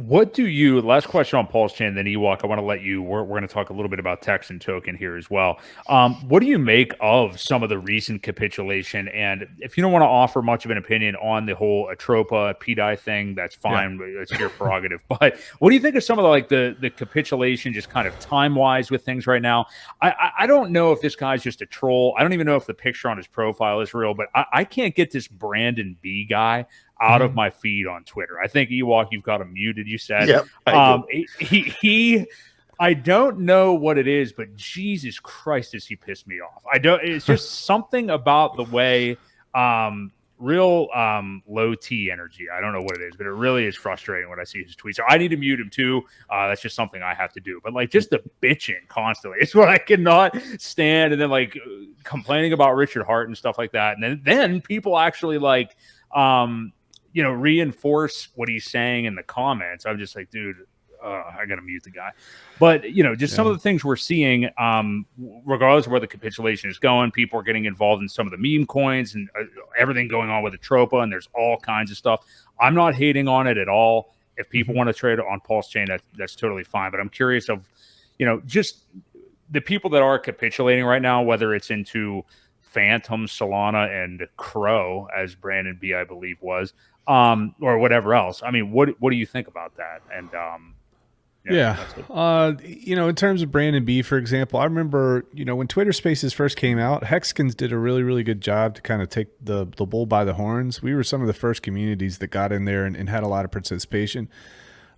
What do you, last question on PulseChain, then Ewok, I want to let you, we're going to talk a little bit about text and token here as well. What do you make of some of the recent capitulation? And if you don't want to offer much of an opinion on the whole Atropa pDAI thing, that's fine. It's your prerogative. But what do you think of some of the capitulation, just kind of time-wise with things right now? I don't know if this guy's just a troll. I don't even know if the picture on his profile is real, but I can't get this Brandon B guy out of my feed on Twitter. I think Ewok, you've got him muted. You said, yeah, he I don't know what it is, but Jesus Christ, does he piss me off? It's just something about the way, real low T energy. I don't know what it is, but it really is frustrating when I see his tweets. So I need to mute him too. That's just something I have to do. But like just the bitching constantly is what I cannot stand. And then like complaining about Richard Hart and stuff like that. And then people actually like, reinforce what he's saying in the comments. I'm just like, dude, I got to mute the guy. But, just some of the things we're seeing, regardless of where the capitulation is going, people are getting involved in some of the meme coins and everything going on with Atropa, and there's all kinds of stuff. I'm not hating on it at all. If people want to trade it on PulseChain, that's totally fine. But I'm curious of, just the people that are capitulating right now, whether it's into Phantom, Solana, and Crow, as Brandon B, I believe, was, or whatever else. I mean, what do you think about that? And in terms of Brandon B, for example, I remember, when Twitter Spaces first came out, Hexkins did a really, really good job to kind of take the bull by the horns. We were some of the first communities that got in there and had a lot of participation.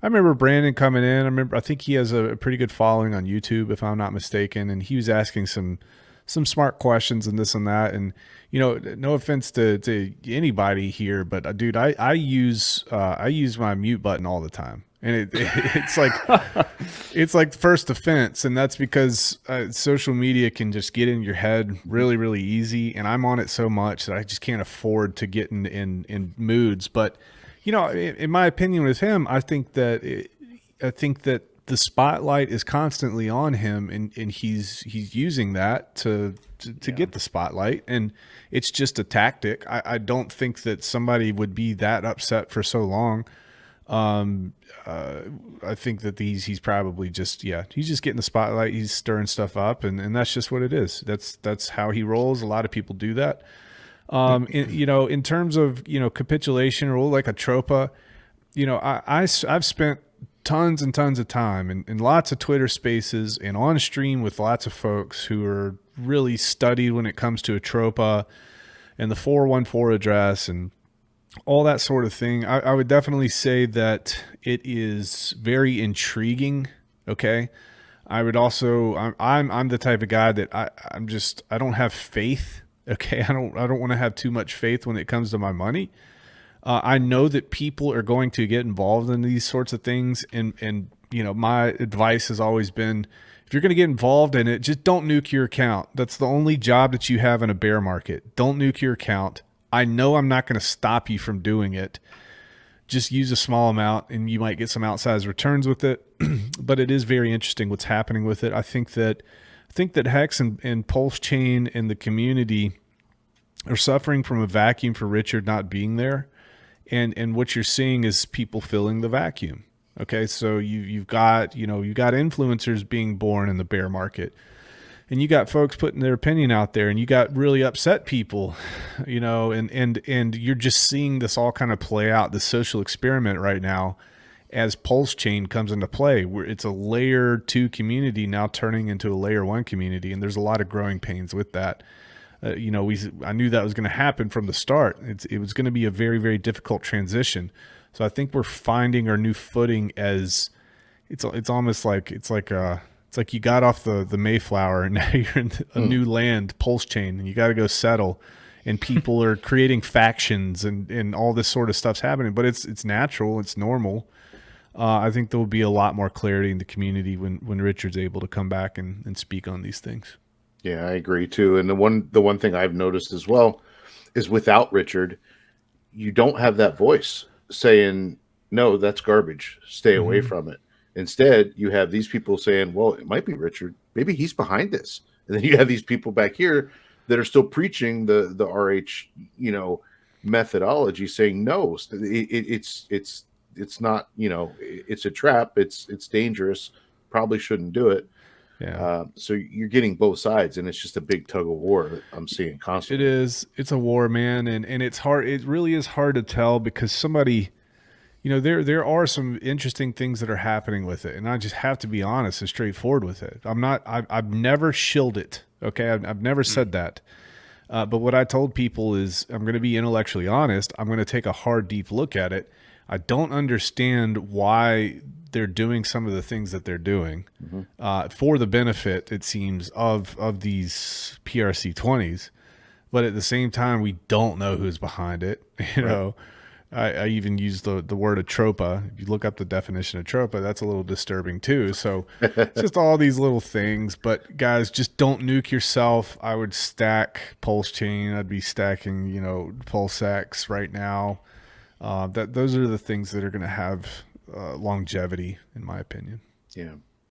I remember Brandon coming in. I think he has a pretty good following on YouTube, if I'm not mistaken, and he was asking some smart questions and this and that. And, no offense to anybody here, but dude, I use my mute button all the time. And it's like, it's like first offense. And that's because social media can just get in your head really, really easy. And I'm on it so much that I just can't afford to get in moods. But, in my opinion with him, I think that the spotlight is constantly on him, and he's using that to get the spotlight, and it's just a tactic. I don't think that somebody would be that upset for so long. I think that he's probably just he's just getting the spotlight. He's stirring stuff up, and that's just what it is. That's how he rolls. A lot of people do that. In terms of capitulation or like Atropa, I've spent tons and tons of time in lots of Twitter Spaces and on stream with lots of folks who are really studied when it comes to Atropa and the 414 address and all that sort of thing. I would definitely say that it is very intriguing. Okay. I would also, I'm the type of guy that I don't have faith. Okay. I don't want to have too much faith when it comes to my money. I know that people are going to get involved in these sorts of things. And my advice has always been, if you're going to get involved in it, just don't nuke your account. That's the only job that you have in a bear market. Don't nuke your account. I know I'm not going to stop you from doing it. Just use a small amount and you might get some outsized returns with it. But it is very interesting what's happening with it. I think that Hex and PulseChain and the community are suffering from a vacuum for Richard not being there. And what you're seeing is people filling the vacuum. Okay, so you've got influencers being born in the bear market, and you got folks putting their opinion out there, and you got really upset people, and you're just seeing this all kind of play out, the social experiment right now, as PulseChain comes into play, where it's a layer 2 community now turning into a layer 1 community, and there's a lot of growing pains with that. I knew that was going to happen from the start. It was going to be a very, very difficult transition. So I think we're finding our new footing as it's almost like it's like you got off the Mayflower and now you're in a new land, PulseChain, and you got to go settle. And people are creating factions and all this sort of stuff's happening. But it's natural, it's normal. I think there will be a lot more clarity in the community when Richard's able to come back and speak on these things. Yeah, I agree too. And the one thing I've noticed as well is without Richard, you don't have that voice saying, no, that's garbage. Stay away from it. Instead, you have these people saying, well, it might be Richard. Maybe he's behind this. And then you have these people back here that are still preaching the RH, methodology, saying, no, it's it's not, it's a trap. It's dangerous. Probably shouldn't do it. Yeah. So you're getting both sides, and it's just a big tug of war that I'm seeing constantly. It is. It's a war, man, and it's hard. It really is hard to tell because somebody, there are some interesting things that are happening with it, and I just have to be honest and straightforward with it. I've never shilled it. Okay, I've never said that. But what I told people is I'm going to be intellectually honest. I'm going to take a hard, deep look at it. I don't understand why they're doing some of the things that they're doing for the benefit, it seems, of these PRC20s. But at the same time, we don't know who's behind it. I even use the word Atropa. If you look up the definition of Atropa, that's a little disturbing too. So it's just all these little things. But guys, just don't nuke yourself. I would stack PulseChain. I'd be stacking, PulseX right now. Those are the things that are going to have longevity, in my opinion. Yeah.